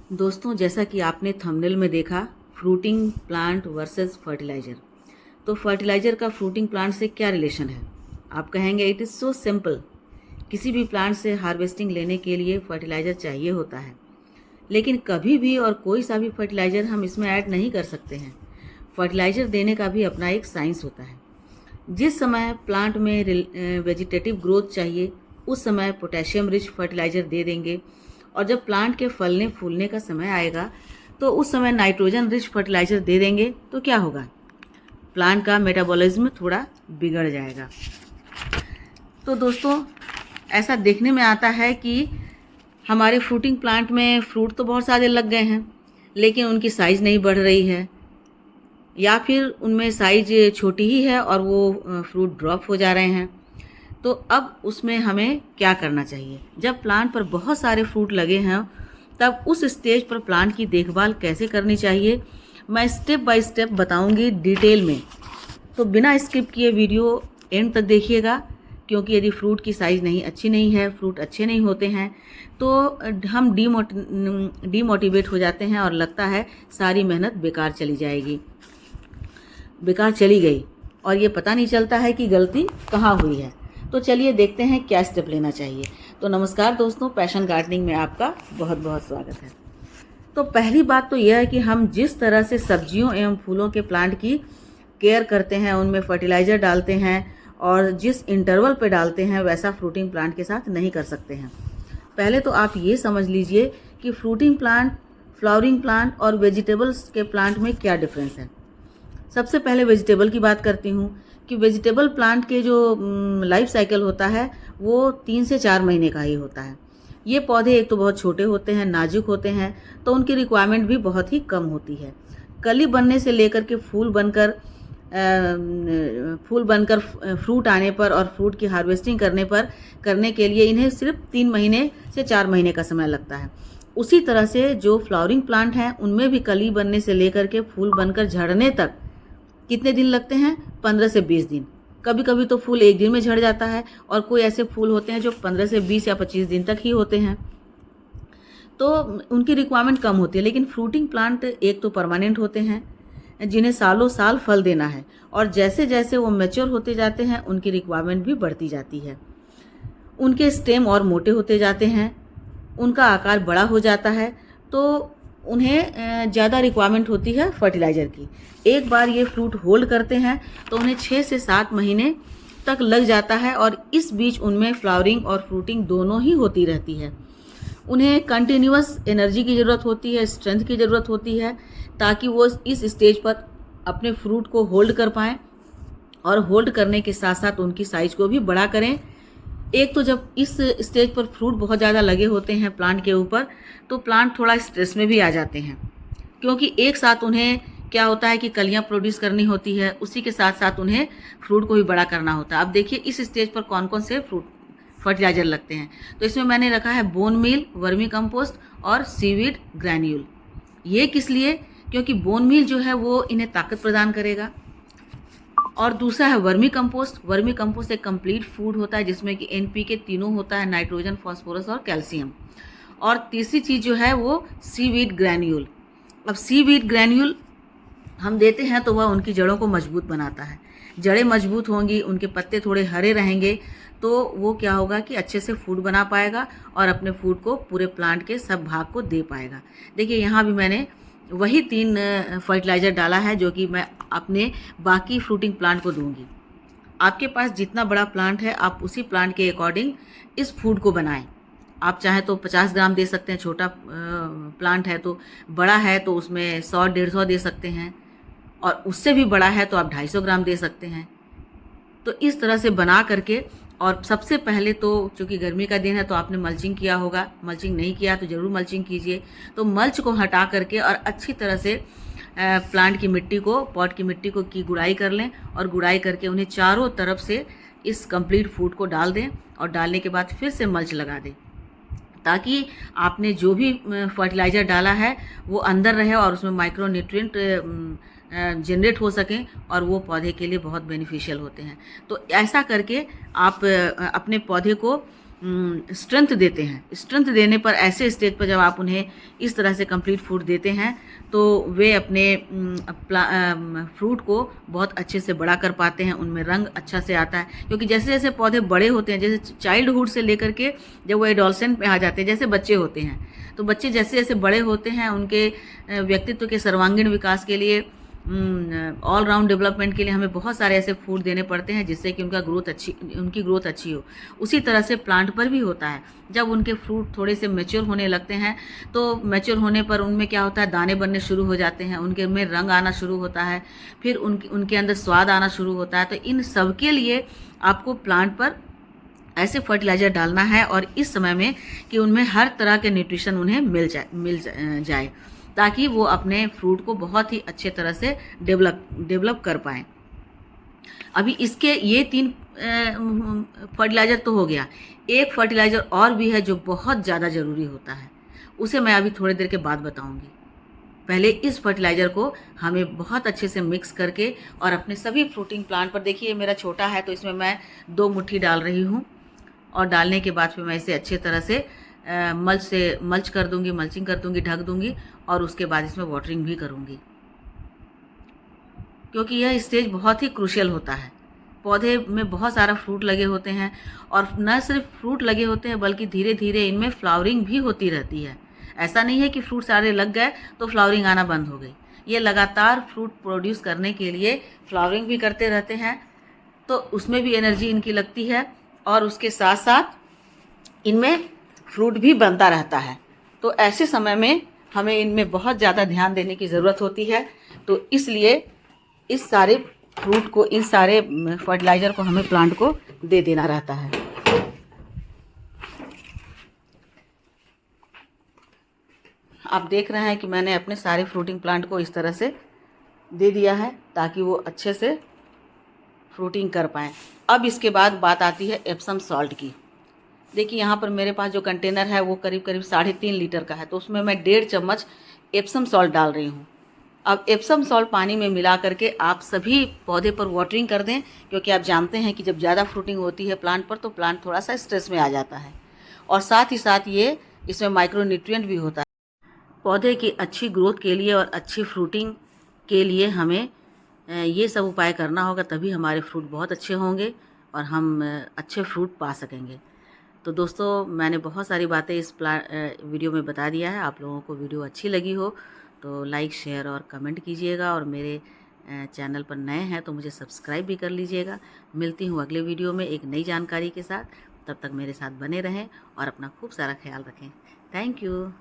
दोस्तों, जैसा कि आपने थंबनेल में देखा, फ्रूटिंग प्लांट वर्सेस फर्टिलाइज़र। तो फर्टिलाइज़र का फ्रूटिंग प्लांट से क्या रिलेशन है? आप कहेंगे इट इज़ सो सिंपल। किसी भी प्लांट से हार्वेस्टिंग लेने के लिए फर्टिलाइज़र चाहिए होता है, लेकिन कभी भी और कोई सा भी फर्टिलाइज़र हम इसमें ऐड नहीं कर सकते हैं। फर्टिलाइज़र देने का भी अपना एक साइंस होता है। जिस समय प्लांट में वेजिटेटिव ग्रोथ चाहिए, उस समय पोटेशियम रिच फर्टिलाइज़र दे देंगे, और जब प्लांट के फलने फूलने का समय आएगा तो उस समय नाइट्रोजन रिच फर्टिलाइज़र दे देंगे। तो क्या होगा? प्लांट का मेटाबॉलिज्म थोड़ा बिगड़ जाएगा। तो दोस्तों, ऐसा देखने में आता है कि हमारे फ्रूटिंग प्लांट में फ्रूट तो बहुत सारे लग गए हैं, लेकिन उनकी साइज़ नहीं बढ़ रही है, या फिर उनमें साइज छोटी ही है और वो फ्रूट ड्रॉप हो जा रहे हैं। तो अब उसमें हमें क्या करना चाहिए? जब प्लांट पर बहुत सारे फ्रूट लगे हैं, तब उस स्टेज पर प्लांट की देखभाल कैसे करनी चाहिए, मैं स्टेप बाय स्टेप बताऊंगी डिटेल में। तो बिना स्किप किए वीडियो एंड तक देखिएगा, क्योंकि यदि फ्रूट की साइज़ अच्छी नहीं है, फ्रूट अच्छे नहीं होते हैं, तो हम डीमोटिवेट हो जाते हैं और लगता है सारी मेहनत बेकार चली जाएगी, बेकार चली गई, और ये पता नहीं चलता है कि गलती कहाँ हुई है। तो चलिए देखते हैं क्या स्टेप लेना चाहिए। तो नमस्कार दोस्तों, पैशन गार्डनिंग में आपका बहुत बहुत स्वागत है। तो पहली बात तो यह है कि हम जिस तरह से सब्जियों एवं फूलों के प्लांट की केयर करते हैं, उनमें फर्टिलाइज़र डालते हैं और जिस इंटरवल पे डालते हैं, वैसा फ्रूटिंग प्लांट के साथ नहीं कर सकते हैं। पहले तो आप ये समझ लीजिए कि फ्रूटिंग प्लांट, फ्लावरिंग प्लांट और वेजिटेबल्स के प्लांट में क्या डिफरेंस है। सबसे पहले वेजिटेबल की बात करती हूँ कि वेजिटेबल प्लांट के जो लाइफ साइकिल होता है वो 3 से 4 महीने का ही होता है। ये पौधे एक तो बहुत छोटे होते हैं, नाजुक होते हैं, तो उनकी रिक्वायरमेंट भी बहुत ही कम होती है। कली बनने से लेकर के फूल बनकर फ्रूट आने पर और फ्रूट की हार्वेस्टिंग करने के लिए इन्हें सिर्फ 3 महीने से 4 महीने का समय लगता है। उसी तरह से जो फ्लावरिंग प्लांट हैं, उनमें भी कली बनने से लेकर के फूल बनकर झड़ने तक कितने दिन लगते हैं? 15 से 20 दिन। कभी कभी तो फूल एक दिन में झड़ जाता है, और कोई ऐसे फूल होते हैं जो 15 से 20 या 25 दिन तक ही होते हैं। तो उनकी रिक्वायरमेंट कम होती है। लेकिन फ्रूटिंग प्लांट एक तो परमानेंट होते हैं, जिन्हें सालों साल फल देना है, और जैसे जैसे वो मैच्योर होते जाते हैं, उनकी रिक्वायरमेंट भी बढ़ती जाती है। उनके स्टेम और मोटे होते जाते हैं, उनका आकार बड़ा हो जाता है, तो उन्हें ज़्यादा रिक्वायरमेंट होती है फर्टिलाइज़र की। एक बार ये फ्रूट होल्ड करते हैं तो उन्हें 6 से 7 महीने तक लग जाता है, और इस बीच उनमें फ्लावरिंग और फ्रूटिंग दोनों ही होती रहती है। उन्हें कंटिन्यूअस एनर्जी की ज़रूरत होती है, स्ट्रेंथ की ज़रूरत होती है, ताकि वो इस स्टेज पर अपने फ्रूट को होल्ड कर पाएँ, और होल्ड करने के साथ साथ उनकी साइज़ को भी बड़ा करें। एक तो जब इस स्टेज पर फ्रूट बहुत ज़्यादा लगे होते हैं प्लांट के ऊपर, तो प्लांट थोड़ा स्ट्रेस में भी आ जाते हैं, क्योंकि एक साथ उन्हें क्या होता है कि कलियां प्रोड्यूस करनी होती है, उसी के साथ साथ उन्हें फ्रूट को भी बड़ा करना होता है। अब देखिए इस स्टेज पर कौन कौन से फ्रूट फर्टिलाइजर लगते हैं। तो इसमें मैंने रखा है बोन मील, वर्मी कंपोस्ट और सीवीड ग्रैन्यूल। ये किस लिए? क्योंकि बोन मील जो है वो इन्हें ताकत प्रदान करेगा, और दूसरा है वर्मी कंपोस्ट। वर्मी कंपोस्ट एक कंप्लीट फूड होता है जिसमें कि एनपीके तीनों होता है, नाइट्रोजन, फास्फोरस और कैल्शियम। और तीसरी चीज़ जो है वो सीवीड ग्रैन्यूल। अब सीवीड ग्रैन्यूल हम देते हैं तो वह उनकी जड़ों को मजबूत बनाता है। जड़ें मजबूत होंगी, उनके पत्ते थोड़े हरे रहेंगे, तो वो क्या होगा कि अच्छे से फूड बना पाएगा और अपने फूड को पूरे प्लांट के सब भाग को दे पाएगा। देखिए यहाँ भी मैंने वही 3 फर्टिलाइज़र डाला है जो कि मैं अपने बाकी फ्रूटिंग प्लांट को दूंगी। आपके पास जितना बड़ा प्लांट है, आप उसी प्लांट के अकॉर्डिंग इस फूड को बनाएं। आप चाहें तो 50 ग्राम दे सकते हैं, छोटा प्लांट है तो। बड़ा है तो उसमें 100-150 दे सकते हैं, और उससे भी बड़ा है तो आप 250 ग्राम दे सकते हैं। तो इस तरह से बना करके, और सबसे पहले तो चूँकि गर्मी का दिन है तो आपने मल्चिंग किया होगा, मल्चिंग नहीं किया तो ज़रूर मल्चिंग कीजिए। तो मल्च को हटा करके और अच्छी तरह से प्लांट की मिट्टी को, पॉट की मिट्टी को की गुड़ाई कर लें, और गुड़ाई करके उन्हें चारों तरफ से इस कंप्लीट फूड को डाल दें, और डालने के बाद फिर से मल्च लगा दें, ताकि आपने जो भी फर्टिलाइज़र डाला है वो अंदर रहे और उसमें माइक्रो न्यूट्रिएंट जनरेट हो सकें, और वो पौधे के लिए बहुत बेनिफिशियल होते हैं। तो ऐसा करके आप अपने पौधे को स्ट्रेंथ देते हैं। स्ट्रेंथ देने पर ऐसे स्टेज पर जब आप उन्हें इस तरह से कंप्लीट फूड देते हैं तो वे अपने फ्रूट को बहुत अच्छे से बड़ा कर पाते हैं, उनमें रंग अच्छा से आता है। क्योंकि जैसे जैसे पौधे बड़े होते हैं, जैसे चाइल्डहुड से लेकर के जब वो एडोलसेंट में आ जाते हैं, जैसे बच्चे होते हैं, तो बच्चे जैसे जैसे बड़े होते हैं उनके व्यक्तित्व के सर्वांगीण विकास के लिए, ऑल राउंड डेवलपमेंट के लिए हमें बहुत सारे ऐसे फूड देने पड़ते हैं जिससे कि उनकी ग्रोथ अच्छी हो। उसी तरह से प्लांट पर भी होता है। जब उनके फ्रूट थोड़े से मैच्योर होने लगते हैं तो मैच्योर होने पर उनमें क्या होता है, दाने बनने शुरू हो जाते हैं, उनके में रंग आना शुरू होता है, फिर उनके अंदर स्वाद आना शुरू होता है। तो इन सब के लिए आपको प्लांट पर ऐसे फर्टिलाइज़र डालना है और इस समय में कि उनमें हर तरह के न्यूट्रिशन उन्हें मिल जाए ताकि वो अपने फ्रूट को बहुत ही अच्छे तरह से डेवलप कर पाएँ। अभी इसके ये 3 फर्टिलाइज़र तो हो गया। एक फर्टिलाइज़र और भी है जो बहुत ज़्यादा ज़रूरी होता है, उसे मैं अभी थोड़ी देर के बाद बताऊँगी। पहले इस फर्टिलाइज़र को हमें बहुत अच्छे से मिक्स करके और अपने सभी फ्रूटिंग प्लांट पर, देखिए मेरा छोटा है तो इसमें मैं 2 मुट्ठी डाल रही हूँ और डालने के बाद फिर मैं इसे अच्छे तरह से मल्च कर दूँगी, मल्चिंग कर दूँगी, ढक दूँगी और उसके बाद इसमें वाटरिंग भी करूँगी। क्योंकि यह स्टेज बहुत ही क्रूशियल होता है। पौधे में बहुत सारा फ्रूट लगे होते हैं और न सिर्फ फ्रूट लगे होते हैं बल्कि धीरे धीरे इनमें फ्लावरिंग भी होती रहती है। ऐसा नहीं है कि फ्रूट सारे लग गए तो फ्लावरिंग आना बंद हो गई। ये लगातार फ्रूट प्रोड्यूस करने के लिए फ्लावरिंग भी करते रहते हैं, तो उसमें भी एनर्जी इनकी लगती है और उसके साथ साथ इनमें फ्रूट भी बनता रहता है। तो ऐसे समय में हमें इनमें बहुत ज़्यादा ध्यान देने की ज़रूरत होती है। तो इसलिए इस सारे फ्रूट को, इस सारे फर्टिलाइज़र को हमें प्लांट को दे देना रहता है। आप देख रहे हैं कि मैंने अपने सारे फ्रूटिंग प्लांट को इस तरह से दे दिया है ताकि वो अच्छे से फ्रूटिंग कर पाएँ। अब इसके बाद बात आती है एप्सम सॉल्ट की। देखिए यहाँ पर मेरे पास जो कंटेनर है वो करीब 3.5 लीटर का है, तो उसमें मैं 1.5 चम्मच एप्सम सॉल्ट डाल रही हूँ। अब एप्सम सॉल्ट पानी में मिला करके आप सभी पौधे पर वाटरिंग कर दें, क्योंकि आप जानते हैं कि जब ज़्यादा फ्रूटिंग होती है प्लांट पर तो प्लांट थोड़ा सा स्ट्रेस में आ जाता है। और साथ ही साथ ये इसमें माइक्रो न्यूट्रिएंट भी होता है। पौधे की अच्छी ग्रोथ के लिए और अच्छी फ्रूटिंग के लिए हमें ये सब उपाय करना होगा, तभी हमारे फ्रूट बहुत अच्छे होंगे और हम अच्छे फ्रूट पा सकेंगे। तो दोस्तों, मैंने बहुत सारी बातें इस वीडियो में बता दिया है। आप लोगों को वीडियो अच्छी लगी हो तो लाइक, शेयर और कमेंट कीजिएगा और मेरे चैनल पर नए हैं तो मुझे सब्सक्राइब भी कर लीजिएगा। मिलती हूँ अगले वीडियो में एक नई जानकारी के साथ। तब तक मेरे साथ बने रहें और अपना खूब सारा ख्याल रखें। Thank you.